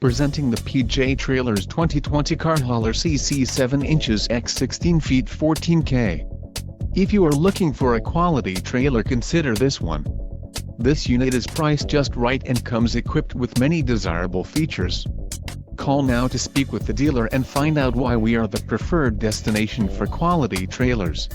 Presenting the PJ Trailers 2020 Carhauler CC 7 inches x 16 feet 14K. If you are looking for a quality trailer, consider this one. This unit is priced just right and comes equipped with many desirable features. Call now to speak with the dealer and find out why we are the preferred destination for quality trailers.